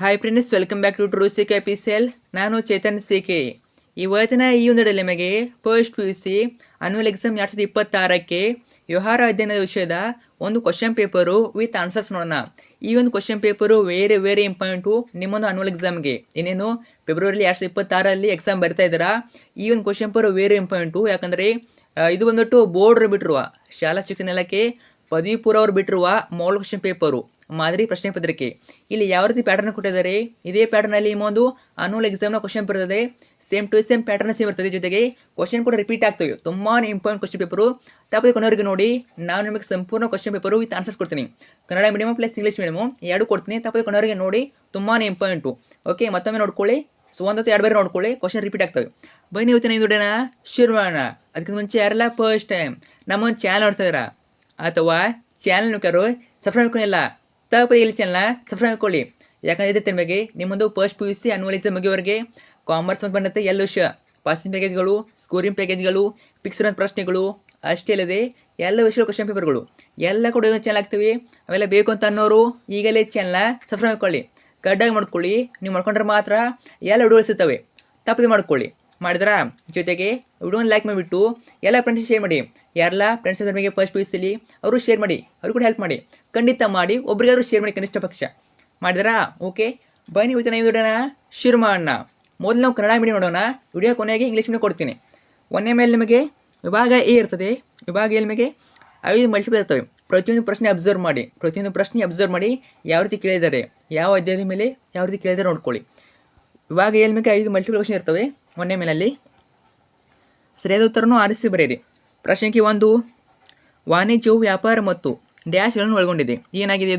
Hi friends, welcome back to true C K P C L. ನಾನು Chetan C K. ಇವತ್ತಿನ ಈ ಒಂದರಲ್ಲಿ ನಿಮಗೆ first P U C annual exam 2026ಕ್ಕೆ ವ್ಯವಹಾರ ಅಧ್ಯಯನದ ವಿಷಯದ ಒಂದು ಕ್ವಶನ್ ಪೇಪರು ವಿತ್ ಆನ್ಸರ್ಸ್ ನೋಡೋಣ. ಈ ಒಂದು ಕ್ವಶನ್ ಪೇಪರು ವೆರಿ ಇಂಪಾರ್ಟೆಂಟು ನಿಮ್ಮೊಂದು ಅನ್ಯುವಲ್ ಎಕ್ಸಾಮ್ಗೆ. ಇನ್ನೇನು ಫೆಬ್ರವರಿ 2026ರಲ್ಲಿ ಎಕ್ಸಾಮ್ ಬರ್ತಾ ಇದ್ದೀರಾ. ಈ ಒಂದು ಕ್ವಶನ್ ಪೇಪರ್ ವೆರಿ ಇಂಪಾರ್ಟೆಂಟು. ಯಾಕಂದರೆ ಇದು ಬಂದ್ಬಿಟ್ಟು ಬೋರ್ಡ್ ಬಿಟ್ಟಿರುವ ಶಾಲಾ ಶಿಕ್ಷಣ ಇಲಾಖೆ ಪದವಿ ಪೂರ್ವ ಅವರು ಬಿಟ್ಟಿರುವ ಮೌಲ್ ಕ್ವಶನ್ ಪೇಪರು ಮಾದರಿ ಪ್ರಶ್ನೆ ಪತ್ರಿಕೆ. ಇಲ್ಲಿ ಯಾವ ರೀತಿ ಪ್ಯಾಟರ್ನ್ ಕೊಟ್ಟಿದ್ದಾರೆ, ಇದೇ ಪ್ಯಾಟರ್ನಲ್ಲಿ ಒಂದು ಅನ್ಯುವಲ್ ಎಕ್ಸಾಮ್ನ ಕ್ವಶನ್ ಬರ್ತದೆ. Same to same pattern same ಇರ್ತದೆ, ಜೊತೆಗೆ ಕ್ವಶನ್ ಕೂಡ ರಿಪೀಟ್ ಆಗ್ತವೆ. ತುಂಬಾ ಇಂಪಾರ್ಟೆಂಟ್ ಕ್ವಶನ್ ಪೇಪರು. ತಪ್ಪದೆ ಕೊನೆವರೆಗೆ ನೋಡಿ. ನಾನು ನಿಮಗೆ ಸಂಪೂರ್ಣ ಕ್ವಶನ್ ಪೇಪರು ವಿತ್ ಆನ್ಸರ್ಸ್ ಕೊಡ್ತೀನಿ. Kannada medium plus English medium ಎರಡು ಕೊಡ್ತೀನಿ. ತಪ್ಪದೆ ಕೊನೆವರೆಗೆ ನೋಡಿ, ತುಂಬಾ ಇಂಪಾರ್ಟೆಂಟು. ಓಕೆ, ಮತ್ತೊಮ್ಮೆ ನೋಡ್ಕೊಳ್ಳಿ. ಸೊ ಒಂದೊತ್ತು ಎರಡು ಬೇರೆ ನೋಡ್ಕೊಳ್ಳಿ, ಕ್ವಶನ್ ರಿಪೀಟ್ ಆಗ್ತವೆ. ಬನ್ನಿ ಇವತ್ತಿನ ಈ ವಿಡಿಯೋನ ಶುರು ಮಾಡೋಣ. ಅದಕ್ಕೆ ಮುಂಚೆ ಯಾರೆಲ್ಲ ಫಸ್ಟ್ ಟೈಮ್ ನಮ್ಮ ಒಂದು ಚಾನಲ್ ನೋಡ್ತಾ ಇದ್ದೀರಾ ಅಥವಾ ಚಾನಲ್ ನುಕರು ಸಬ್ಸ್ಕ್ರೈಬ್ ಮಾಡ್ಕೊಂಡಿಲ್ಲ, ತಪ್ಪದೆ ಇಲ್ಲಿ ಚಾನಲ್ನ ಸಬ್ಸ್ಕ್ರೈಬ್ ಮಾಡ್ಕೊಳ್ಳಿ. ಯಾಕಂದರೆ ಇದೇ ನಿಮಗೆ ನಿಮ್ಮೊಂದು first P U C annual exam ಮುಗಿಯವರೆಗೆ ಕಾಮರ್ಸ್ ಅಂತ ಬಂದಂತೆ ಎಲ್ಲ ವಿಷಯ, ಪಾಸಿಂಗ್ ಪ್ಯಾಕೇಜ್ಗಳು, ಸ್ಕೋರಿಂಗ್ ಪ್ಯಾಕೇಜ್ಗಳು, ಫಿಕ್ಸ್ಡ್ ಪ್ರಶ್ನೆಗಳು, ಅಷ್ಟೇ ಅಲ್ಲದೆ ಎಲ್ಲ ವಿಷಯ ಕ್ವಶನ್ ಪೇಪರ್ಗಳು ಎಲ್ಲ ಕೂಡ ಇದೊಂದು ಚಾನಲ್ ಆಗ್ತೀವಿ. ಅವೆಲ್ಲ ಬೇಕು ಅಂತ ಅನ್ನೋರು ಈಗಲೇ ಚಾನಲ್ನ ಸಬ್ಸ್ಕ್ರೈಬ್ ಮಾಡ್ಕೊಳ್ಳಿ, ಕಡ್ಡಾಗಿ ಮಾಡ್ಕೊಳ್ಳಿ. ನೀವು ಮಾಡ್ಕೊಂಡ್ರೆ ಮಾತ್ರ ಎಲ್ಲ ವಿಡಿಯೋ ಸಿಗ್ತವೆ. ತಪ್ಪದೆ ಮಾಡ್ಕೊಳ್ಳಿ. ಮಾಡಿದ್ರಾ? ಜೊತೆಗೆ ವಿಡಿಯೋನ ಲೈಕ್ ಮಾಡಿಬಿಟ್ಟು ಎಲ್ಲ ಫ್ರೆಂಡ್ಸ್ ಶೇರ್ ಮಾಡಿ. ಯಾರೆಲ್ಲ ಫ್ರೆಂಡ್ಸ್ ಅದ್ರ ಬಗ್ಗೆ ಫಸ್ಟ್ ಪಿ ಯು ಸಿಲಿ ಅವರು ಶೇರ್ ಮಾಡಿ, ಅವರು ಕೂಡ ಹೆಲ್ಪ್ ಮಾಡಿ. ಖಂಡಿತ ಮಾಡಿ, ಒಬ್ರಿಗಾದ್ರೂ ಶೇರ್ ಮಾಡಿ ಕನಿಷ್ಠ ಪಕ್ಷ. ಮಾಡಿದ್ರಾ? ಓಕೆ, ಬನ್ನಿ ಇವತ್ತಿನ ಈ ವಿಡಿಯೋನ ಶುರು ಮಾಡೋಣ. ಮೊದಲು ನಾವು ಕನ್ನಡ ಮೀಡಿಯಂ ನೋಡೋಣ. ವಿಡಿಯೋ ಕೊನೆಗೆ ಇಂಗ್ಲೀಷ್ ಮೀಡಿಯಂ ಕೊಡ್ತೀನಿ. ಒಂದೇ ಮೇಲೆ ನಿಮಗೆ ವಿಭಾಗ ಎ ಇರ್ತದೆ. ವಿಭಾಗ ಎ ನಿಮಗೆ 5 ಮಲ್ಟಿಪಲ್ ಇರ್ತವೆ. ಪ್ರತಿಯೊಂದು ಪ್ರಶ್ನೆ ಅಬ್ಸರ್ವ್ ಮಾಡಿ ಯಾವ ರೀತಿ ಕೇಳಿದ್ದಾರೆ, ಯಾವ ಅಧ್ಯಾಯದ ಮೇಲೆ ಯಾವ ರೀತಿ ಕೇಳಿದ್ದಾರೆ ನೋಡ್ಕೊಳ್ಳಿ. ವಿಭಾಗ ಎ ನಿಮಗೆ 5 ಮಲ್ಟಿಪಲ್ ಕ್ವಶನ್ ಇರ್ತವೆ. ಒಂದೇ ಮೇಲಲ್ಲಿ ಸರಿಯಾದ ಉತ್ತರವನ್ನು ಆರಿಸಿ ಬರೆಯಿರಿ. ಪ್ರಶ್ನೆ 1, ವಾಣಿಜ್ಯವು ವ್ಯಾಪಾರ ಮತ್ತು ಡ್ಯಾಶ್ಗಳನ್ನು ಒಳಗೊಂಡಿದೆ. ಏನಾಗಿದೆ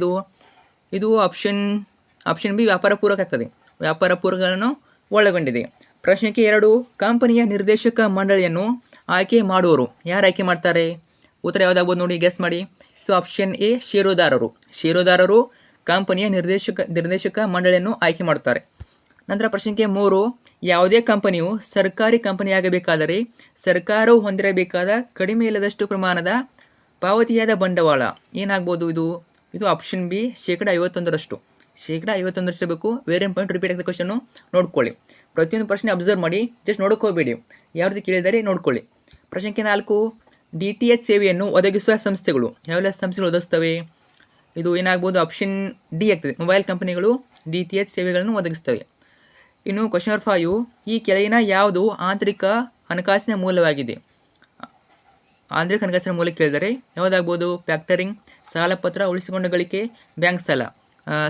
ಇದು ಆಪ್ಷನ್ ಬಿ ವ್ಯಾಪಾರ ಪೂರಕ ಆಗ್ತದೆ. ವ್ಯಾಪಾರ ಪೂರಕಗಳನ್ನು ಒಳಗೊಂಡಿದೆ. ಪ್ರಶ್ನೆ 2, ಕಂಪನಿಯ ನಿರ್ದೇಶಕ ಮಂಡಳಿಯನ್ನು ಆಯ್ಕೆ ಮಾಡುವವರು ಯಾರು ಆಯ್ಕೆ ಮಾಡ್ತಾರೆ? ಉತ್ತರ ಯಾವುದಾಗ್ಬೋದು ನೋಡಿ, ಗೆಸ್ ಮಾಡಿ. ಇದು ಆಪ್ಷನ್ ಎ ಷೇರುದಾರರು ಕಂಪನಿಯ ನಿರ್ದೇಶಕ ಮಂಡಳಿಯನ್ನು ಆಯ್ಕೆ ಮಾಡುತ್ತಾರೆ. ನಂತರ ಪ್ರಶ್ನೆ 3, ಯಾವುದೇ ಕಂಪನಿಯು ಸರ್ಕಾರಿ ಕಂಪನಿಯಾಗಬೇಕಾದರೆ ಸರ್ಕಾರವು ಹೊಂದಿರಬೇಕಾದ ಕಡಿಮೆ ಇಲ್ಲದಷ್ಟು ಪ್ರಮಾಣದ ಪಾವತಿಯಾದ ಬಂಡವಾಳ ಏನಾಗ್ಬೋದು? ಇದು ಆಪ್ಷನ್ ಬಿ ಶೇಕಡ 51% ಬೇಕು. ವೆರಿ ಇಂಪಾರ್ಟೆಂಟ್, ರಿಪೀಟ್ ಆಗಿದ್ದ ಕ್ವಶನ್ನು ನೋಡ್ಕೊಳ್ಳಿ. ಪ್ರತಿಯೊಂದು ಪ್ರಶ್ನೆ ಅಬ್ಸರ್ವ್ ಮಾಡಿ, ಜಸ್ಟ್ ನೋಡ್ಕೋಬೇಡಿ, ಯಾವ ರೀತಿ ಕೇಳಿದರೆ ನೋಡ್ಕೊಳ್ಳಿ. ಪ್ರಶ್ನೆ 4, DTH ಸೇವೆಯನ್ನು ಒದಗಿಸುವ ಸಂಸ್ಥೆಗಳು ಯಾವೆಲ್ಲ ಸಂಸ್ಥೆಗಳು ಒದಗಿಸ್ತವೆ? ಇದು ಏನಾಗ್ಬೋದು? ಆಪ್ಷನ್ ಡಿ ಆಗ್ತದೆ. ಮೊಬೈಲ್ ಕಂಪನಿಗಳು DTH ಸೇವೆಗಳನ್ನು ಒದಗಿಸ್ತವೆ. ಇನ್ನು ಕ್ವಶನ್ 5, ಈ ಕೆಳಗಿನ ಯಾವುದು ಆಂತರಿಕ ಹಣಕಾಸಿನ ಮೂಲವಾಗಿದೆ? ಆಂತರಿಕ ಹಣಕಾಸಿನ ಮೂಲ ಕೇಳಿದರೆ ಯಾವುದಾಗ್ಬೋದು? ಫ್ಯಾಕ್ಟರಿಂಗ್, ಸಾಲಪತ್ರ, ಉಳಿಸಿಕೊಂಡ ಗಳಿಕೆ, ಬ್ಯಾಂಕ್ ಸಾಲ.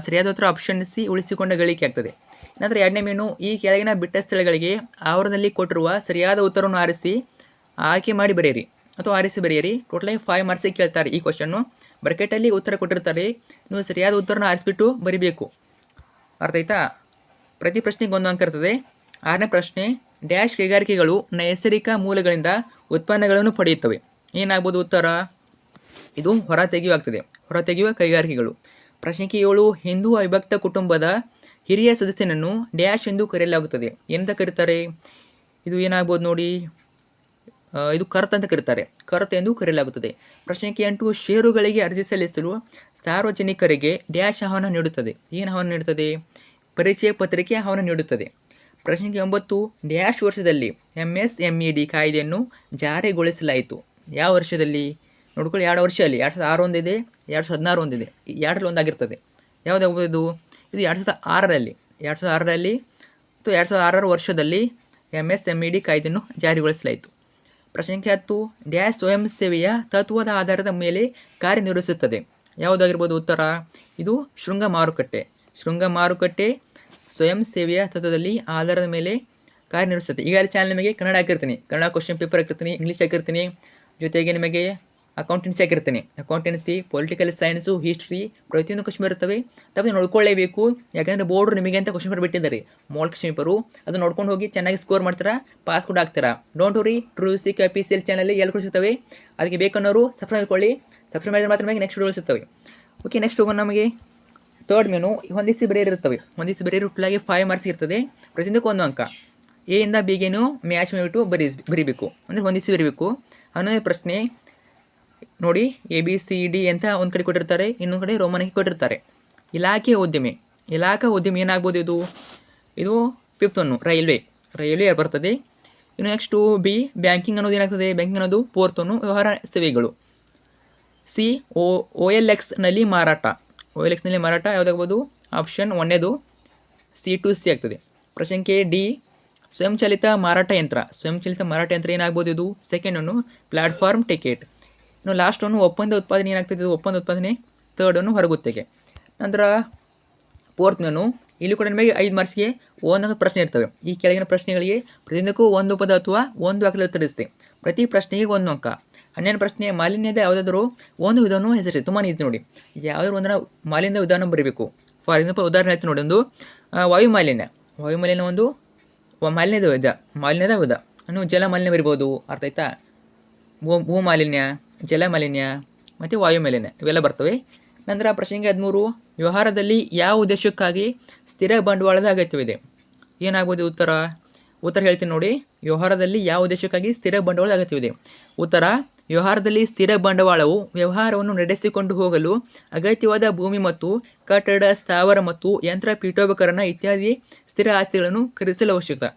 ಸರಿಯಾದ ಉತ್ತರ ಆಪ್ಷನ್ ಸಿ ಉಳಿಸಿಕೊಂಡ ಗಳಿಕೆ ಆಗ್ತದೆ. ನಂತರ 2ನೇ ಮೇನು, ಈ ಕೆಳಗಿನ ಬಿಟ್ಟ ಸ್ಥಳಗಳಿಗೆ ಆವರಣದಲ್ಲಿ ಕೊಟ್ಟಿರುವ ಸರಿಯಾದ ಉತ್ತರವನ್ನು ಆಯ್ಕೆ ಮಾಡಿ ಬರೆಯಿರಿ ಅಥವಾ ಆರಿಸಿ ಬರೆಯಿರಿ. ಟೋಟಲಾಗಿ 5 ಮಾರ್ಕ್ಸಿಗೆ ಕೇಳ್ತಾರೆ ಈ ಕ್ವಶನ್ನು. ಬ್ರಾಕೆಟಲ್ಲಿ ಉತ್ತರ ಕೊಟ್ಟಿರ್ತಾರೆ, ನೀವು ಸರಿಯಾದ ಉತ್ತರನ ಆರಿಸಿಬಿಟ್ಟು ಬರಿಬೇಕು. ಅರ್ಥ ಆಯ್ತಾ? ಪ್ರತಿ ಪ್ರಶ್ನೆಗೆ 1 ಅಂಕ ಇರ್ತದೆ. 6ನೇ ಪ್ರಶ್ನೆ, ಡ್ಯಾಶ್ ಕೈಗಾರಿಕೆಗಳು ನೈಸರ್ಗಿಕ ಮೂಲಗಳಿಂದ ಉತ್ಪನ್ನಗಳನ್ನು ಪಡೆಯುತ್ತವೆ. ಏನಾಗ್ಬೋದು ಉತ್ತರ? ಇದು ಹೊರತೆಗೆಯುವ ಕೈಗಾರಿಕೆಗಳು. ಪ್ರಶ್ನೆ 7, ಹಿಂದೂ ಅವಿಭಕ್ತ ಕುಟುಂಬದ ಹಿರಿಯ ಸದಸ್ಯನನ್ನು ಡ್ಯಾಶ್ ಎಂದು ಕರೆಯಲಾಗುತ್ತದೆ. ಎಂತ ಕರೀತಾರೆ? ಇದು ಏನಾಗ್ಬೋದು ನೋಡಿ, ಇದು ಕರ್ತ ಅಂತ ಕರೀತಾರೆ. ಕರ್ತ ಎಂದು ಕರೆಯಲಾಗುತ್ತದೆ. ಪ್ರಶ್ನೆ 8, ಷೇರುಗಳಿಗೆ ಅರ್ಜಿ ಸಲ್ಲಿಸಲು ಸಾರ್ವಜನಿಕರಿಗೆ ಡ್ಯಾಶ್ ಆಹ್ವಾನ ನೀಡುತ್ತದೆ. ಏನು ಆಹ್ವಾನ ನೀಡುತ್ತದೆ? ಪರಿಚಯ ಪತ್ರಿಕೆ ಆಹ್ವಾನ ನೀಡುತ್ತದೆ. ಪ್ರಶ್ನೆ 9, ಡ್ಯಾಶ್ ವರ್ಷದಲ್ಲಿ MSMED ಕಾಯ್ದೆಯನ್ನು ಜಾರಿಗೊಳಿಸಲಾಯಿತು. ಯಾವ ವರ್ಷದಲ್ಲಿ ನೋಡ್ಕೊಳ್ಳಿ? 2 ವರ್ಷದಲ್ಲಿ 2006 ಒಂದಿದೆ, 2016 ಒಂದಿದೆ. 2ರಲ್ಲಿ ಒಂದಾಗಿರ್ತದೆ. ಯಾವುದಾಗ್ಬೋದು? ಇದು 2006ರಲ್ಲಿ 2006ರ ವರ್ಷದಲ್ಲಿ MSMED ಕಾಯ್ದೆಯನ್ನು ಜಾರಿಗೊಳಿಸಲಾಯಿತು. ಪ್ರಶ್ನೆ 10, ಡ್ಯಾಶ್ ಸ್ವಯಂ ಸೇವೆಯ ತತ್ವದ ಆಧಾರದ ಮೇಲೆ ಕಾರ್ಯನಿರ್ವಹಿಸುತ್ತದೆ. ಯಾವುದಾಗಿರ್ಬೋದು ಉತ್ತರ? ಇದು ಶೃಂಗ ಮಾರುಕಟ್ಟೆ ಸ್ವಯಂ ಸೇವೆಯ ತತ್ವದಲ್ಲಿ ಆಧಾರದ ಮೇಲೆ ಕಾರ್ಯನಿರ್ವಹಿಸುತ್ತೆ. ಈಗ ಅಲ್ಲಿ ಚಾನಲ್ ನಿಮಗೆ ಕನ್ನಡ ಹಾಕಿರ್ತೀನಿ, ಕನ್ನಡ ಕ್ವಶನ್ ಪೇಪರ್ ಹಾಕಿರ್ತೀನಿ, ಇಂಗ್ಲೀಷ್ ಹಾಕಿರ್ತೀನಿ, ಜೊತೆಗೆ ನಿಮಗೆ ಅಕೌಂಟೆನ್ಸಿ ಹಾಕಿರ್ತೀನಿ. ಅಕೌಂಟೆನ್ಸಿ, ಪೊಲಿಟಿಕಲ್ ಸೈನ್ಸು, ಹಿಸ್ಟ್ರಿ, ಪ್ರತಿಯೊಂದು ಕ್ವಶನ್ ಇರ್ತವೆ. ತಪ್ಪದೆ ನೋಡ್ಕೊಳ್ಳೇಬೇಕು. ಯಾಕಂದರೆ ಬೋರ್ಡ್ ನಿಮಗೆ ಅಂತ ಕ್ವಶನ್ ಪೇಪರ್ ಬಿಟ್ಟಿದ್ದಾರೆ, ಮೋಲ್ ಕ್ವಶನ್ ಪೇಪರು. ಅದು ನೋಡ್ಕೊಂಡು ಹೋಗಿ ಚೆನ್ನಾಗಿ ಸ್ಕೋರ್ ಮಾಡ್ತೀರಾ, ಪಾಸ್ ಕೂಡ ಆಗ್ತೀರಾ. Don't worry, true C K P C L ಚಾನಲ್ಲಿ ಎಲ್ಲ ಕೂಡ ಸಿಗ್ತವೆ. ಅದಕ್ಕೆ ಬೇಕನ್ನೋರು ಸಬ್ಸ್ಕ್ರೈಬ್ ಮಾಡ್ಕೊಳ್ಳಿ. ಸಬ್ಸ್ಕ್ರೈಬ್ ಮಾಡಿದ್ರೆ ಮಾತ್ರ ನಮಗೆ ನೆಕ್ಸ್ಟ್ ವಿಡಿಯೋ ಸಿಗ್ತವೆ. ಓಕೆ, ನೆಕ್ಸ್ಟ್ ಹೋಗೋಣ. ನಮಗೆ 3rd ಮೇನು ಹೊಂದಿಸಿ ಬರೆಯಿರುತ್ತವೆ. ಟೋಟಲಾಗಿ 5 ಮಾರ್ಕ್ಸ್ ಇರ್ತದೆ. ಪ್ರತಿಯೊಂದಕ್ಕೂ 1 ಅಂಕ. ಎ ಇಂದ ಬಿಗೇನು ಮ್ಯಾಚ್ ಮಾಡಿಬಿಟ್ಟು ಬರೀಬೇಕು, ಅಂದರೆ ಹೊಂದಿಸಿ ಬರೀಬೇಕು. 11ನೇ ಪ್ರಶ್ನೆ ನೋಡಿ, ABCD ಅಂತ ಒಂದು ಕಡೆ ಕೊಟ್ಟಿರ್ತಾರೆ, ಇನ್ನೊಂದು ಕಡೆ ರೋಮನ್ ಕೊಟ್ಟಿರ್ತಾರೆ. ಇಲಾಖೆ ಉದ್ಯಮಿ ಇಲಾಖಾ ಉದ್ಯಮ ಏನಾಗ್ಬೋದು ಇದು ಫಿಫ್ತ್ ಒನ್ನು ರೈಲ್ವೆ ಬರ್ತದೆ. ಇನ್ನು ನೆಕ್ಸ್ಟು ಬಿ ಬ್ಯಾಂಕಿಂಗ್ ಅನ್ನೋದು ಏನಾಗ್ತದೆ, ಬ್ಯಾಂಕಿಂಗ್ ಅನ್ನೋದು ಫೋರ್ತ್ ಒನ್ನು ವ್ಯವಹಾರ ಸೇವೆಗಳು. ಸಿ OLX ನಲ್ಲಿ ಮಾರಾಟ ಯಾವುದಾಗ್ಬೋದು, ಆಪ್ಷನ್ ಒಂದೇದು C2C ಆಗ್ತದೆ. ಪ್ರಶ್ನೆ ಡಿ ಸ್ವಯಂಚಾಲಿತ ಮಾರಾಟ ಯಂತ್ರ ಏನಾಗ್ಬೋದು, ಇದು ಸೆಕೆಂಡ್ ಒನ್ನು ಪ್ಲಾಟ್ಫಾರ್ಮ್ ಟಿಕೆಟ್. ಇನ್ನು ಲಾಸ್ಟ್ ಒನ್ನು ಒಪ್ಪಂದ ಉತ್ಪಾದನೆ ಏನಾಗ್ತದೆ, ಒಪ್ಪಂದ ಉತ್ಪಾದನೆ ಥರ್ಡ್ ಒನ್ನು ಹೊರಗುತ್ತಿಗೆ. ನಂತರ ಫೋರ್ತ್ ಮೆನು, ಇಲ್ಲಿ ಕೂಡ ನಿಮಗೆ 5 ಮಾರ್ಕ್ಸ್ಗೆ ಒಂದೊಂದು ಪ್ರಶ್ನೆ ಇರ್ತವೆ. ಈ ಕೆಳಗಿನ ಪ್ರಶ್ನೆಗಳಿಗೆ ಪ್ರತಿಯೊಂದಕ್ಕೂ ಒಂದು ಪದ ಅಥವಾ ಒಂದು ವಾಕ್ಯದಲ್ಲಿ ಉತ್ತರಿಸಿ. ಪ್ರತಿ ಪ್ರಶ್ನೆಗೆ 1 ಅಂಕ. 12 ಪ್ರಶ್ನೆ, ಮಾಲಿನ್ಯದ ಯಾವುದಾದರೂ ಒಂದು ವಿಧಾನವನ್ನು ಹೆಸರಿಸಿ. ತುಂಬಾ ಈಸಿ ನೋಡಿ, ಯಾವುದಾದ್ರು ಒಂದರ ಮಾಲಿನ್ಯದ ವಿಧಾನ ಬರೀಬೇಕು. ಫಾರ್ ಎಕ್ಸಾಂಪಲ್ ಉದಾಹರಣೆ ಹೇಳ್ತೀನಿ ನೋಡಿ, ಒಂದು ವಾಯು ಮಾಲಿನ್ಯ ಒಂದು ಮಾಲಿನ್ಯದ ವಿಧ. ಇನ್ನು ಜಲ ಮಾಲಿನ್ಯ ಬರಿಬೋದು, ಅರ್ಥ ಆಯ್ತಾ. ಭೂ ಮಾಲಿನ್ಯ, ಜಲ ಮಾಲಿನ್ಯ ಮತ್ತು ವಾಯು ಮಾಲಿನ್ಯ ಇವೆಲ್ಲ ಬರ್ತವೆ. ನಂತರ ಪ್ರಶ್ನೆಗೆ 13, ವ್ಯವಹಾರದಲ್ಲಿ ಯಾವ ಉದ್ದೇಶಕ್ಕಾಗಿ ಸ್ಥಿರ ಬಂಡವಾಳದ ಅಗತ್ಯವಿದೆ. ಏನಾಗ್ಬೋದು ಉತ್ತರ ಹೇಳ್ತೀನಿ ನೋಡಿ. ವ್ಯವಹಾರದಲ್ಲಿ ಯಾವ ಉದ್ದೇಶಕ್ಕಾಗಿ ಸ್ಥಿರ ಬಂಡವಾಳದ ಅಗತ್ಯವಿದೆ. ಉತ್ತರ, ವ್ಯವಹಾರದಲ್ಲಿ ಸ್ಥಿರ ಬಂಡವಾಳವು ವ್ಯವಹಾರವನ್ನು ನಡೆಸಿಕೊಂಡು ಹೋಗಲು ಅಗತ್ಯವಾದ ಭೂಮಿ ಮತ್ತು ಕಟ್ಟಡ, ಸ್ಥಾವರ ಮತ್ತು ಯಂತ್ರ, ಪೀಠೋಪಕರಣ ಇತ್ಯಾದಿ ಸ್ಥಿರ ಆಸ್ತಿಗಳನ್ನು ಖರೀದಿಸಲು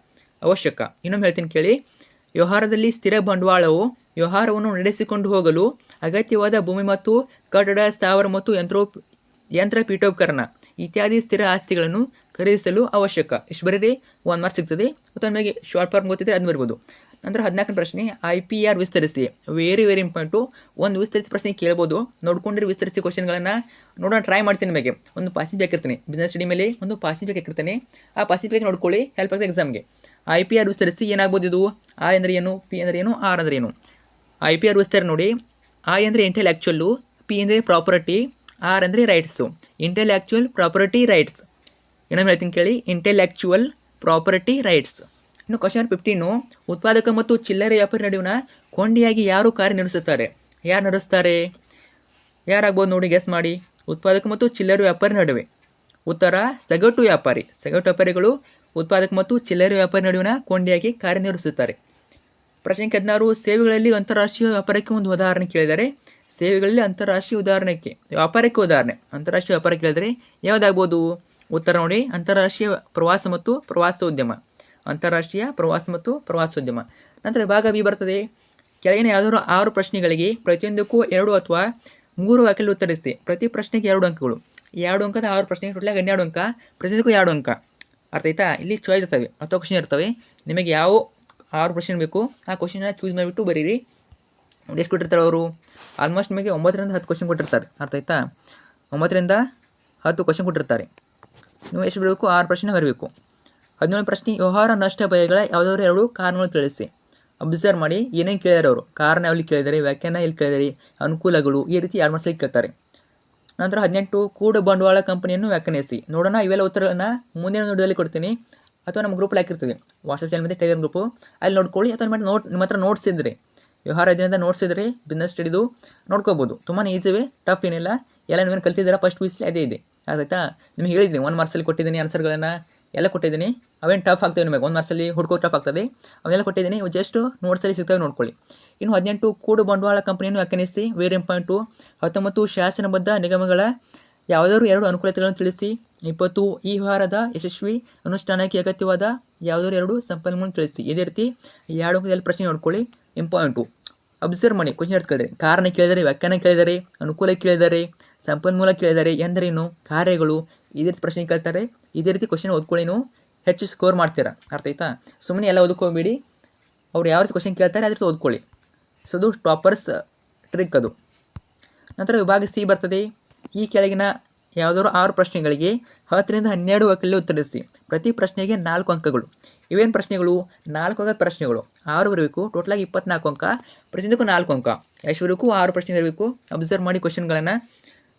ಅವಶ್ಯಕ. ಇನ್ನೊಮ್ಮೆ ಹೇಳ್ತೀನಿ ಕೇಳಿ. ವ್ಯವಹಾರದಲ್ಲಿ ಸ್ಥಿರ ಬಂಡವಾಳವು ವ್ಯವಹಾರವನ್ನು ನಡೆಸಿಕೊಂಡು ಹೋಗಲು ಅಗತ್ಯವಾದ ಭೂಮಿ ಮತ್ತು ಕಟ್ಟಡ, ಸ್ಥಾವರ ಮತ್ತು ಯಂತ್ರ, ಪೀಠೋಪಕರಣ ಇತ್ಯಾದಿ ಸ್ಥಿರ ಆಸ್ತಿಗಳನ್ನು ಖರೀದಿಸಲು ಅವಶ್ಯಕ. ಇಷ್ಟು ಬರೀರಿ, 1 ಮಾರ್ಕ್ಸ್ ಸಿಗ್ತದೆ. ಮತ್ತು ನಮಗೆ ಶಾರ್ಟ್ ಫಾರ್ಮ್ ಗೊತ್ತಿದ್ರೆ ಅದನ್ನ ಬರಿಬೋದು. ನಂತರ 14ನೇ ಪ್ರಶ್ನೆ, IPR ವಿಸ್ತರಿಸಿ. Very important. ಒಂದು ವಿಸ್ತರಿಸಿ ಪ್ರಶ್ನೆ ಕೇಳ್ಬೋದು, ನೋಡ್ಕೊಂಡಿರಿ. ವಿಸ್ತರಿಸಿ ಕ್ವಶನ್ಗಳನ್ನು ನೋಡೋಣ, ಟ್ರೈ ಮಾಡ್ತೀನಿ. ನಿಮಗೆ ಒಂದು ಪಾಸಿಂಗ್ ಹಾಕಿರ್ತೀನಿ, ಬಿಸ್ನೆಸ್ ಸ್ಟಡಿ ಮೇಲೆ ಒಂದು ಪಾಸಿಂಗ್ ಹಾಕಿರ್ತೀನಿ. ಆ ಪಾಸಿಂಗ್ ನೋಡ್ಕೊಳ್ಳಿ, ಹೆಲ್ಪ್ ಆಗ್ತದೆ ಎಕ್ಸಾಮ್ಗೆ. IPR ವಿಸ್ತರಿಸಿ ಏನಾಗ್ಬೋದು, ಇದು ಆ ಅಂದರೆ ಏನು, ಪಿ ಅಂದರೆ ಏನು, ಆರ್ ಅಂದರೆ ಏನು. IPR ವಿಸ್ತಾರ ನೋಡಿ. I ಅಂದರೆ ಇಂಟೆಲೆಕ್ಚುअಲ್ಲು, ಪಿ ಅಂದರೆ ಪ್ರಾಪರ್ಟಿ, ಆರ್ ಅಂದರೆ ರೈಟ್ಸು. Intellectual property rights. ಏನಂತ ಹೇಳ್ತೀನಿ ಕೇಳಿ, ಇಂಟೆಲೆಕ್ಚುअಲ್ ಪ್ರಾಪರ್ಟಿ ರೈಟ್ಸ್. ಇನ್ನು ಕ್ವಶನ್ 15, ಉತ್ಪಾದಕ ಮತ್ತು ಚಿಲ್ಲರೆ ವ್ಯಾಪಾರಿ ನಡುವಿನ ಕೊಂಡಿಯಾಗಿ ಯಾರು ಕಾರ್ಯನಿರ್ವಹಿಸುತ್ತಾರೆ. ಯಾರಾಗ್ಬೋದು ನೋಡಿ, ಗೆಸ್ ಮಾಡಿ. ಉತ್ಪಾದಕ ಮತ್ತು ಚಿಲ್ಲರೆ ವ್ಯಾಪಾರಿ ನಡುವೆ. ಉತ್ತರ, ಸಗಟು ವ್ಯಾಪಾರಿಗಳು ಉತ್ಪಾದಕ ಮತ್ತು ಚಿಲ್ಲರೆ ವ್ಯಾಪಾರಿ ನಡುವಿನ ಕೊಂಡಿಯಾಗಿ ಕಾರ್ಯನಿರ್ವಹಿಸುತ್ತಾರೆ. ಪ್ರಶ್ನೆ 16, ಸೇವೆಗಳಲ್ಲಿ ಅಂತಾರಾಷ್ಟ್ರೀಯ ವ್ಯಾಪಾರಕ್ಕೆ ಒಂದು ಉದಾಹರಣೆ ಕೇಳಿದರೆ. ಸೇವೆಗಳಲ್ಲಿ ಅಂತಾರಾಷ್ಟ್ರೀಯ ವ್ಯಾಪಾರಕ್ಕೆ ಕೇಳಿದರೆ ಯಾವುದಾಗ್ಬೋದು. ಉತ್ತರ ನೋಡಿ, ಅಂತಾರಾಷ್ಟ್ರೀಯ ಪ್ರವಾಸ ಮತ್ತು ಪ್ರವಾಸೋದ್ಯಮ. ನಂತರ ಭಾಗ ಬಿ ಬರ್ತದೆ. ಕೆಳಗಿನ ಯಾವುದಾದ್ರು 6 ಪ್ರಶ್ನೆಗಳಿಗೆ ಪ್ರತಿಯೊಂದಕ್ಕೂ 2 ಅಥವಾ 3 ವಾಕ್ಯದಲ್ಲಿ ಉತ್ತರಿಸಿ. ಪ್ರತಿ ಪ್ರಶ್ನೆಗೆ 2 ಅಂಕಗಳು. 2 ಅಂಕದ 6 ಪ್ರಶ್ನೆಗೆ ಟೋಟಲಾಗಿ 12 ಅಂಕ, ಪ್ರತಿಯೊಂದಕ್ಕೂ 2 ಅಂಕ. ಅರ್ಥ ಆಯ್ತಾ. ಇಲ್ಲಿ ಚಾಯ್ಸ್ ಇರ್ತವೆ, 10 ಕ್ವಶನ್ ಇರ್ತವೆ. ನಿಮಗೆ ಯಾವ 6 ಕ್ವಶನ್ ಬೇಕು ಆ ಕ್ವಶನ್ನ ಚೂಸ್ ಮಾಡಿಬಿಟ್ಟು ಬರೀರಿ. ಎಷ್ಟು ಕೊಟ್ಟಿರ್ತಾರೆ ಅವರು, ಆಲ್ಮೋಸ್ಟ್ ನಿಮಗೆ 9ರಿಂದ 10 ಕ್ವಶನ್ ಕೊಟ್ಟಿರ್ತಾರೆ. ಅರ್ಥ ಆಯ್ತಾ. 9ರಿಂದ 10 ಕ್ವಶನ್ ಕೊಟ್ಟಿರ್ತಾರೆ. ನೀವು ಎಷ್ಟು ಬರಬೇಕು, 6 ಪ್ರಶ್ನೆ ಬರಬೇಕು. 17 ಪ್ರಶ್ನೆ, ವ್ಯವಹಾರ ನಷ್ಟ ಭಯಗಳ ಯಾವುದಾದ್ರು 2 ಕಾರಣಗಳು ತಿಳಿಸಿ. ಅಬ್ಸರ್ವ್ ಮಾಡಿ, ಏನೇನು ಕೇಳಿದಾರೆ ಅವರು, ಕಾರಣ ಎಲ್ಲಿ ಕೇಳಿದ್ದಾರೆ, ವ್ಯಾಖ್ಯಾನ ಎಲ್ಲಿ ಕೇಳಿದ್ದಾರೆ, ಅನುಕೂಲಗಳು, ಈ ರೀತಿ 2 ಮಾರ್ಕ್ಸಲ್ಲಿ ಕೇಳ್ತಾರೆ. ನಂತರ 18, ಕೂಡ ಬಂಡವಾಳ ಕಂಪನಿಯನ್ನು ವ್ಯಾಖ್ಯಾನಿಸಿ. ನೋಡೋಣ, ಇವೆಲ್ಲ ಉತ್ತರಗಳನ್ನು ಮುಂದಿನ ನೋಡೋದಲ್ಲಿ ಕೊಡ್ತೀನಿ, ಅಥವಾ ನಮ್ಮ ಗ್ರೂಪಲ್ಲಿ ಹಾಕಿರ್ತೀವಿ, ವಾಟ್ಸಪ್ ಚಾನಲ್ ಮತ್ತು ಟೆಲಿಗ್ರಾಮ್ ಗ್ರೂಪು, ಅಲ್ಲಿ ನೋಡ್ಕೊಳ್ಳಿ. ಅಥವಾ ನಿಮ್ಮ ಹತ್ರ ನೋಟ್ಸ್ ಇದ್ದರೆ, ವ್ಯವಹಾರ ಅಧ್ಯಯನದ ನೋಟ್ಸ್ ಇದ್ದರೆ ಬಿಸ್ನೆಸ್ ಸ್ಟಡಿದು ನೋಡ್ಕೋಬೋದು. ತುಂಬಾ ಈಸಿವೆ, ಟಫ್ ಏನಿಲ್ಲ. ಎಲ್ಲ ನೀವೇನು ಕಲ್ತಿದ್ದೀರಾ ಫಸ್ಟ್ ವೀಸ್ಲಿ ಅದೇ ಇದೆ. ಆಯ್ತಾ. ನಿಮಗೆ ಹೇಳಿದ್ದೀನಿ 1 ಮಾರ್ಕ್ಸಲ್ಲಿ ಕೊಟ್ಟಿದ್ದೀನಿ, ಆನ್ಸರ್ಗಳನ್ನು ಎಲ್ಲ ಕೊಟ್ಟಿದ್ದೀನಿ. ಅವೇನು ಟಫ್ ಆಗ್ತವೆ ನಿಮಗೆ, 1 ಮಾರ್ಕ್ಸಲ್ಲಿ ಹುಡ್ಕೋ ಟಫ್ ಆಗ್ತದೆ. ಅವನ್ನೆಲ್ಲ ಕೊಟ್ಟಿದ್ದೀನಿ, ಜಸ್ಟ್ ನೋಟ್ಸಲ್ಲಿ ಸಿಗ್ತವೆ, ನೋಡ್ಕೊಳ್ಳಿ. ಇನ್ನು 18, ಕೂಡು ಬಂಡವಾಳ ಕಂಪನಿಯನ್ನು ವ್ಯಾಖ್ಯಾನಿಸಿ. Very important. 19, ಶಾಸನಬದ್ಧ ನಿಗಮಗಳ ಯಾವುದಾದ್ರು 2 ಅನುಕೂಲತೆಗಳನ್ನು ತಿಳಿಸಿ. 20, ಈ ವ್ಯವಹಾರದ ಯಶಸ್ವಿ ಅನುಷ್ಠಾನಕ್ಕೆ ಅಗತ್ಯವಾದ ಯಾವುದಾದ್ರು 2 ಸಂಪನ್ಮೂಲ ತಿಳಿಸಿ. ಇದೇ ರೀತಿ 2 ಅಂಕದಲ್ಲಿ ಪ್ರಶ್ನೆ ನೋಡ್ಕೊಳ್ಳಿ, ಇಂಪಾರ್ಟೆಂಟು. ಅಬ್ಸರ್ವ್ ಮಾಡಿ, ಕ್ವಶನ್ ಕೇಳಿದರೆ, ಕಾರಣ ಕೇಳಿದರೆ, ವ್ಯಾಖ್ಯಾನ ಕೇಳಿದರೆ, ಅನುಕೂಲ ಕೇಳಿದರೆ, ಸಂಪನ್ಮೂಲ ಕೇಳಿದರೆ, ಎಂದರೇನು, ಕಾರ್ಯಗಳು, ಇದೇ ರೀತಿ ಪ್ರಶ್ನೆ ಕೇಳ್ತಾರೆ. ಇದೇ ರೀತಿ ಕ್ವಶನ್ ಓದ್ಕೊಳ್ಳಿ, ನೀವು ಹೆಚ್ಚು ಸ್ಕೋರ್ ಮಾಡ್ತೀರಾ. ಅರ್ಥ ಆಯ್ತಾ. ಸುಮ್ಮನೆ ಎಲ್ಲ ಓದ್ಕೋಬೇಡಿ, ಅವ್ರು ಯಾವ ರೀತಿ ಕ್ವಶನ್ ಕೇಳ್ತಾರೆ ಅದೇ ರೀತಿ ಓದ್ಕೊಳ್ಳಿ. ಸೊ ಅದು ಟಾಪರ್ಸ್ ಟ್ರಿಕ್ ಅದು. ನಂತರ ವಿಭಾಗ ಸಿ ಬರ್ತದೆ. ಈ ಕೆಳಗಿನ ಯಾವುದಾದ್ರು 6 ಪ್ರಶ್ನೆಗಳಿಗೆ 10ರಿಂದ 12 ವಾಕ್ಯದಲ್ಲಿ ಉತ್ತರಿಸಿ. ಪ್ರತಿ ಪ್ರಶ್ನೆಗೆ 4 ಅಂಕಗಳು. ಇವೇನು ಪ್ರಶ್ನೆಗಳು, 4 ಅಂಕದ ಪ್ರಶ್ನೆಗಳು. 6 ಬರಬೇಕು, ಟೋಟಲಾಗಿ 24 ಅಂಕ, ಪ್ರತಿಯೊಂದಕ್ಕೂ 4 ಅಂಕ. ಎಷ್ಟು ಬರಬೇಕು, 6 ಪ್ರಶ್ನೆ ಇರಬೇಕು. ಅಬ್ಸರ್ವ್ ಮಾಡಿ, ಕ್ವಶನ್ಗಳನ್ನು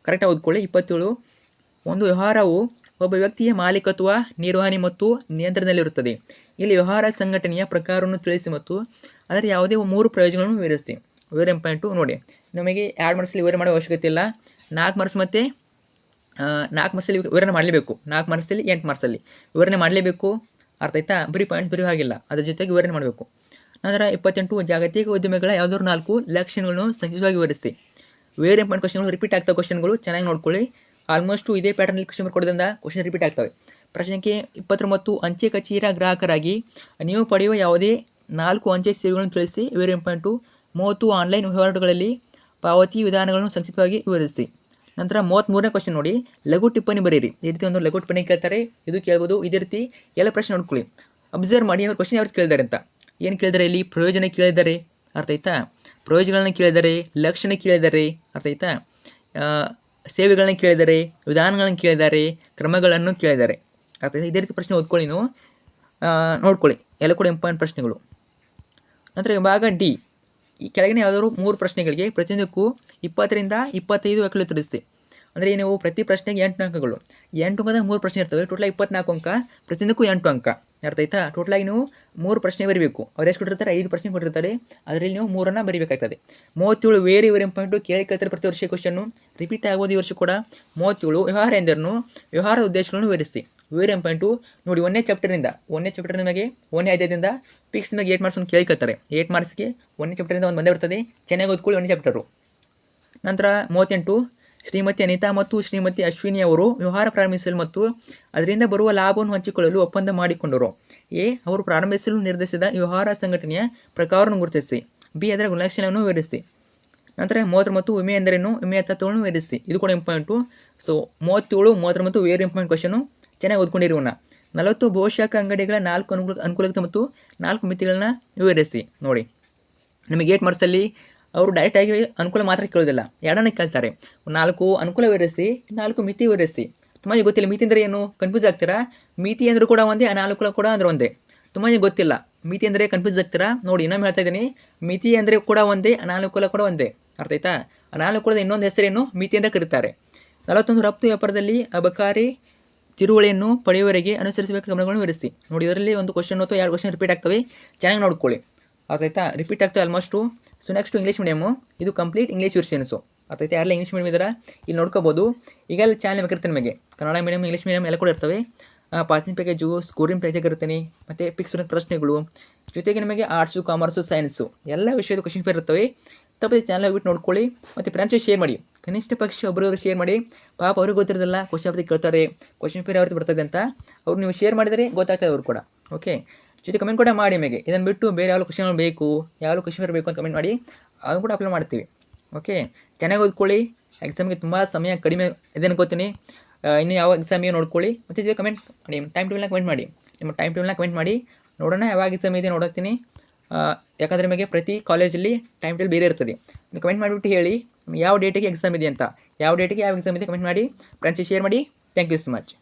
ಕರೆಕ್ಟಾಗಿ ಓದ್ಕೊಳ್ಳಿ. 27, ಒಂದು ವ್ಯವಹಾರವು ಒಬ್ಬ ವ್ಯಕ್ತಿಯ ಮಾಲೀಕತ್ವ, ನಿರ್ವಹಣೆ ಮತ್ತು ನಿಯಂತ್ರಣದಲ್ಲಿರುತ್ತದೆ. ಇಲ್ಲಿ ವ್ಯವಹಾರ ಸಂಘಟನೆಯ ಪ್ರಕಾರವನ್ನು ತಿಳಿಸಿ ಮತ್ತು ಅದರ ಯಾವುದೇ 3 ಪ್ರಯೋಜನಗಳನ್ನು ವಿವರಿಸಿ. Very important. ನೋಡಿ, ನಮಗೆ 2 ಮಾರ್ಕ್ಸಲ್ಲಿ ವಿವರಣೆ ಮಾಡೋ ಅವಶ್ಯಕತೆ ಇಲ್ಲ. 4 ಮಾರ್ಕ್ಸ್ ಮತ್ತು 4 ಮಾರ್ಕ್ಸಲ್ಲಿ ವಿವರಣೆ ಮಾಡಲೇಬೇಕು. 4 ಮಾರ್ಕ್ಸಲ್ಲಿ 8 ಮಾರ್ಕ್ಸಲ್ಲಿ ವಿವರಣೆ ಮಾಡಲೇಬೇಕು. ಅರ್ಥ ಆಯ್ತಾ. ಬರೀ ಪಾಯಿಂಟ್ಸ್ ಬರೀ ಹಾಗಿಲ್ಲ, ಅದ್ರ ಜೊತೆಗೆ ವಿವರಣೆ ಮಾಡಬೇಕು. ನಂತರ 28, ಜಾಗತಿಕ ಉದ್ಯಮಗಳ ಯಾವುದಾದ್ರು 4 ಲಕ್ಷಣಗಳನ್ನು ಸಂಕ್ಷಿಪ್ತವಾಗಿ ವಿವರಿಸಿ. ವೆರಿ ಇಂಪಾರ್ಟೆಂಟ್ ಕ್ವಶನ್ಗಳು, ರಿಪೀಟ್ ಆಗ್ತಾ ಕ್ವಶನ್ಗಳು, ಚೆನ್ನಾಗಿ ನೋಡ್ಕೊಳ್ಳಿ. ಆಲ್ಮೋಸ್ಟು ಇದೇ ಪ್ಯಾಟರ್ನಲ್ಲಿ ಕ್ವಶನ್ ಕೊಡೋದ್ರಿಂದ ಕ್ವಶನ್ ರಿಪೀಟ್ ಆಗ್ತವೆ. ಪ್ರಶ್ನೆ ಸಂಖ್ಯೆ 29 ಅಂಚೆ ಕಚೇರಿಯ ಗ್ರಾಹಕರಾಗಿ ನೀವು ಪಡೆಯುವ ಯಾವುದೇ 4 ಅಂಚೆ ಸೇವೆಗಳನ್ನು ತಿಳಿಸಿ. Very important. 30 ಆನ್ಲೈನ್ ವಹಿವಾಟುಗಳಲ್ಲಿ ಪಾವತಿ ವಿಧಾನಗಳನ್ನು ಸಂಕ್ಷಿಪ್ತವಾಗಿ ವಿವರಿಸಿ. ನಂತರ 33ನೇ ಕ್ವಶನ್ ನೋಡಿ, ಲಘು ಟಿಪ್ಪಣಿ ಬರೆಯಿರಿ. ಈ ರೀತಿ ಒಂದು ಲಘು ಟಿಪ್ಪಣಿ ಕೇಳ್ತಾರೆ, ಇದು ಕೇಳ್ಬೋದು. ಇದೇ ರೀತಿ ಎಲ್ಲ ಪ್ರಶ್ನೆ ನೋಡ್ಕೊಳ್ಳಿ, ಅಬ್ಸರ್ವ್ ಮಾಡಿ ಅವ್ರ ಕ್ವಶನ್ ಯಾವ್ದು ಕೇಳಿದ್ದಾರೆ ಅಂತ. ಏನು ಕೇಳಿದ್ದಾರೆ ಇಲ್ಲಿ? ಪ್ರಯೋಜನ ಕೇಳಿದ್ದಾರೆ, ಅರ್ಥ ಆಯ್ತಾ? ಪ್ರಯೋಜನಗಳನ್ನ ಕೇಳಿದ್ದಾರೆ, ಲಕ್ಷಣ ಕೇಳಿದ್ದಾರೆ, ಅರ್ಥ ಆಯ್ತಾ? ಸೇವೆಗಳನ್ನ ಕೇಳಿದ್ದಾರೆ, ವಿಧಾನಗಳನ್ನು ಕೇಳಿದ್ದಾರೆ, ಕ್ರಮಗಳನ್ನು ಕೇಳಿದ್ದಾರೆ, ಅರ್ಥ ಆಯ್ತಾ? ಇದೇ ರೀತಿ ಪ್ರಶ್ನೆ ಓದ್ಕೊಳ್ಳಿ, ನೀವು ನೋಡ್ಕೊಳ್ಳಿ, ಎಲ್ಲ ಕೂಡ ಇಂಪಾರ್ಟೆಂಟ್ ಪ್ರಶ್ನೆಗಳು. ನಂತರ ಭಾಗ ಡಿ, ಈ ಕೆಳಗಿನ ಯಾವುದಾದ್ರು 3 ಪ್ರಶ್ನೆಗಳಿಗೆ ಪ್ರತಿಯೊಂದಕ್ಕೂ 20 ರಿಂದ 25 ವಾಕ್ಯಗಳು ತಿಳಿಸಿ. ಅಂದರೆ ನೀವು ಪ್ರತಿ ಪ್ರಶ್ನೆಗೆ 8 ಅಂಕಗಳು, 8 ಅಂಕದಾಗ 3 ಪ್ರಶ್ನೆ ಇರ್ತವೆ, ಟೋಟಲ್ 24 ಅಂಕ, ಪ್ರತಿಯೊಂದಕ್ಕೂ 8 ಅಂಕ, ಅರ್ಥ ಆಯ್ತಾ? ಟೋಟಲಾಗಿ ನೀವು 3 ಪ್ರಶ್ನೆ ಬರೀಬೇಕು. ಅವ್ರು ಎಷ್ಟು ಕೊಟ್ಟಿರ್ತಾರೆ? 5 ಪ್ರಶ್ನೆ ಕೊಟ್ಟಿರ್ತಾರೆ, ಅದರಲ್ಲಿ ನೀವು 3 ಬರೀಬೇಕಾಗ್ತದೆ. 37 ವೆರಿ ಇಂಪಾರ್ಟೆಂಟು, ಕೇಳ್ತಾರೆ ಪ್ರತಿ ವರ್ಷ ಕ್ವಶನ್ನು, ರಿಪೀಟ್ ಆಗೋದು ಈ ವರ್ಷ ಕೂಡ. 37 ವ್ಯವಹಾರ ಎಂದರೇನು, ವ್ಯವಹಾರದ ಉದ್ದೇಶಗಳನ್ನು ವಿವರಿಸಿ. ವೆರಿ ಇಂಪಾರ್ಟೆಂಟು ನೋಡಿ. 1ನೇ ಚಾಪ್ಟರ್ನಿಂದ ನಿಮಗೆ 1ನೇ ಅಧ್ಯಾಯದಿಂದ ಫಿಕ್ಸ್ ನಿಮಗೆ 8 ಮಾರ್ಕ್ಸ್ ಒಂದು ಕೇಳ್ಕೊಳ್ತಾರೆ. 8 ಮಾರ್ಕ್ಸ್ಗೆ 1ನೇ ಚಾಪ್ಟರಿಂದ ಒಂದು ಬಂದೇ ಬರ್ತದೆ, ಚೆನ್ನಾಗಿ ಓದ್ಕೊಳ್ಳಿ 1ನೇ ಚಾಪ್ಟರು. ನಂತರ 38 ಶ್ರೀಮತಿ ಅನಿತಾ ಮತ್ತು ಶ್ರೀಮತಿ ಅಶ್ವಿನಿ ಅವರು ವ್ಯವಹಾರ ಪ್ರಾರಂಭಿಸಲು ಮತ್ತು ಅದರಿಂದ ಬರುವ ಲಾಭವನ್ನು ಹಂಚಿಕೊಳ್ಳಲು ಒಪ್ಪಂದ ಮಾಡಿಕೊಂಡರು. ಅವರು ಪ್ರಾರಂಭಿಸಲು ನಿರ್ಧರಿಸಿದ ವ್ಯವಹಾರ ಸಂಘಟನೆಯ ಪ್ರಕಾರವನ್ನು ಗುರುತಿಸಿ. ಬಿ ಅದರ ಗುಣಲಕ್ಷಣವನ್ನು ವಿವರಿಸಿ. ನಂತರ 39 ವಿಮೆ ಎಂದರೇನು, ವಿಮೆಯ ತತ್ವವನ್ನು ವಿವರಿಸಿ. ಇದು ಕೂಡ important. So 37, 39 very important question, ಚೆನ್ನಾಗಿ ಓದ್ಕೊಂಡಿರೋಣ. 40 ಬಹುಶಾಖ ಅಂಗಡಿಗಳ 4 ಅನುಕೂಲತೆ ಮತ್ತು 4 ಮಿತಿಗಳನ್ನ ವಿವರಿಸಿ. ನೋಡಿ, ನಿಮಗೆ 8 ಮಾರ್ಕ್ಸಲ್ಲಿ ಅವರು ಡೈರೆಕ್ಟಾಗಿ ಅನುಕೂಲ ಮಾತ್ರ ಕೇಳೋದಿಲ್ಲ, ಎರಡನೇ ಕೇಳ್ತಾರೆ. 4 ಅನುಕೂಲ ವಿವರಿಸಿ, 4 ಮಿತಿ ವಿವರಿಸಿ. ತುಂಬ ಗೊತ್ತಿಲ್ಲ ಮಿತಿ ಅಂದರೆ ಏನು, ಕನ್ಫ್ಯೂಸ್ ಆಗ್ತೀರಾ. ಮಿತಿ ಅಂದರೂ ಕೂಡ ಒಂದೇ, ಅನಾನುಕೂಲ ಕೂಡ ಅಂದ್ರೆ ಒಂದೇ. ತುಂಬ ಗೊತ್ತಿಲ್ಲ ಮಿತಿ ಅಂದರೆ ಕನ್ಫ್ಯೂಸ್ ಆಗ್ತೀರಾ. ನೋಡಿ, ಇನ್ನೊಮ್ಮೆ ಹೇಳ್ತಾ ಇದ್ದೀನಿ, ಮಿತಿ ಅಂದರೆ ಕೂಡ ಒಂದೇ, ಅನಾನುಕೂಲ ಕೂಡ ಒಂದೇ, ಅರ್ಥ ಆಯ್ತಾ? ಅನಾನುಕೂಲದ ಇನ್ನೊಂದು ಹೆಸರೇನು, ಮಿತಿ ಅಂತ ಕರೀತಾರೆ. 41 ರಫ್ತು ವ್ಯಾಪಾರದಲ್ಲಿ ಅಬಕಾರಿ ತಿರುವಳಿಯನ್ನು ಪಡೆಯುವವರೆಗೆ ಅನುಸರಿಸಬೇಕು ಕ್ರಮಗಳನ್ನು ವಿವರಿಸಿ. ನೋಡಿ, ಇದರಲ್ಲಿ ಒಂದು ಕ್ವಶನ್ ಅಥವಾ 2 ಕ್ವಶನ್ ರಿಪೀಟ್ ಆಗ್ತವೆ, ಚೆನ್ನಾಗಿ ನೋಡ್ಕೊಳ್ಳಿ, ಅರ್ಥ ಆಯ್ತಾ? ರಿಪೀಟ್ ಆಗ್ತವೆ almost. So next English medium, ಇದು ಕಂಪ್ಲೀಟ್ ಇಂಗ್ಲೀಷ್ ವರ್ಷನ್ಸು, ಅರ್ಥ ಆಯ್ತಾ? ಯಾರೆಲ್ಲ ಇಂಗ್ಲೀಷ್ ಮೀಡಿಯಮ್ ಇದ್ದಾರೆ ಇಲ್ಲಿ ನೋಡ್ಕೋಬೋದು. ಈಗೆಲ್ಲ ಚಾನಲ್ ಬೇಕಿರ್ತೀನಿ ನಿಮಗೆ, ಕನ್ನಡ ಮೀಡಿಯಮ್, ಇಂಗ್ಲೀಷ್ ಮೀಡಿಯಮ್ ಎಲ್ಲ ಕೂಡ ಇರ್ತವೆ. ಪಾಸಿಂಗ್ ಪ್ಯಾಕೇಜು, ಸ್ಕೋರಿಂಗ್ ಪ್ಯಾಕೇಜ್ ಇರ್ತೀನಿ, ಮತ್ತು ಫಿಕ್ಸ್ ಪ್ರಶ್ನೆಗಳು, ಜೊತೆಗೆ ನಿಮಗೆ ಆರ್ಟ್ಸು, ಕಾಮರ್ಸು, ಸೈನ್ಸು ಎಲ್ಲ ವಿಷಯದ ಕ್ವಶನ್ ಪೇಪರ್ ಇರ್ತವೆ. ತಪ್ಪದೆ ಚಾನಲ್ ಹೋಗ್ಬಿಟ್ಟು ನೋಡ್ಕೊಳ್ಳಿ, ಮತ್ತು ಫ್ರೆಂಡ್ಸ್ ಶೇರ್ ಮಾಡಿ, ಕನಿಷ್ಠ ಪಕ್ಷ ಒಬ್ಬರವರು ಶೇರ್ ಮಾಡಿ. ಪಾಪ ಅವ್ರಿಗೆ ಗೊತ್ತಿರೋದಿಲ್ಲ, ಕ್ವಶನ್ ಪೇಪರ್ ಕೇಳ್ತಾರೆ, ಕ್ವಶನ್ ಪೇಪರ್ ಯಾವತ್ತು ಬರ್ತದೆ ಅಂತ ಅವ್ರು ನೀವು ಶೇರ್ ಮಾಡಿದರೆ ಗೊತ್ತಾಗ್ತದೆ ಅವ್ರು ಕೂಡ. ಓಕೆ, ಜೊತೆ ಕಮೆಂಟ್ ಕೂಡ ಮಾಡಿ ನಿಮಗೆ, ಇದನ್ನು ಬಿಟ್ಟು ಬೇರೆ ಯಾವ ಕ್ವಶನ್ಗಳು ಬೇಕು, ಯಾವ ಕ್ವಶನ್ ಪೇಪರ್ ಬೇಕು ಅಂತ ಕಮೆಂಟ್ ಮಾಡಿ, ಅದನ್ನು ಕೂಡ ಅಪ್ಲೈ ಮಾಡ್ತೀವಿ. ಓಕೆ, ಚೆನ್ನಾಗಿ ಓದ್ಕೊಳ್ಳಿ. ಎಕ್ಸಾಮ್ಗೆ ತುಂಬ ಸಮಯ ಕಡಿಮೆ ಇದೆ ಅನ್ಕೋತೀನಿ. ಇನ್ನು ಯಾವ ಎಕ್ಸಾಮಿಗೆ ನೋಡ್ಕೊಳ್ಳಿ, ಮತ್ತು ಜೊತೆ ಕಮೆಂಟ್ ಮಾಡಿ, ಟೈಮ್ ಟೇಬಲ್ನ ಕಮೆಂಟ್ ಮಾಡಿ, ನಿಮ್ಮ ಟೈಮ್ ಟೇಬಲ್ನ ಕಮೆಂಟ್ ಮಾಡಿ, ನೋಡೋಣ ಯಾವಾಗ ಎಕ್ಸಾಮ್ ಇದೆ ನೋಡ್ತೀನಿ. ಯಾಕಂದರೆ ನಿಮಗೆ ಪ್ರತಿ ಕಾಲೇಜಲ್ಲಿ ಟೈಮ್ ಟೇಬಲ್ ಬೇರೆ ಇರ್ತದೆ. ನೀವು ಕಮೆಂಟ್ ಮಾಡಿಬಿಟ್ಟು ಹೇಳಿ ಯಾವ ಡೇಟಿಗೆ ಎಕ್ಸಾಮ್ ಇದೆ ಅಂತ, ಯಾವ ಡೇಟಿಗೆ ಯಾವ ಎಕ್ಸಾಮ್ ಇದೆ ಕಮೆಂಟ್ ಮಾಡಿ, ಫ್ರೆಂಡ್ಸ್ ಶೇರ್ ಮಾಡಿ. Thank you so much.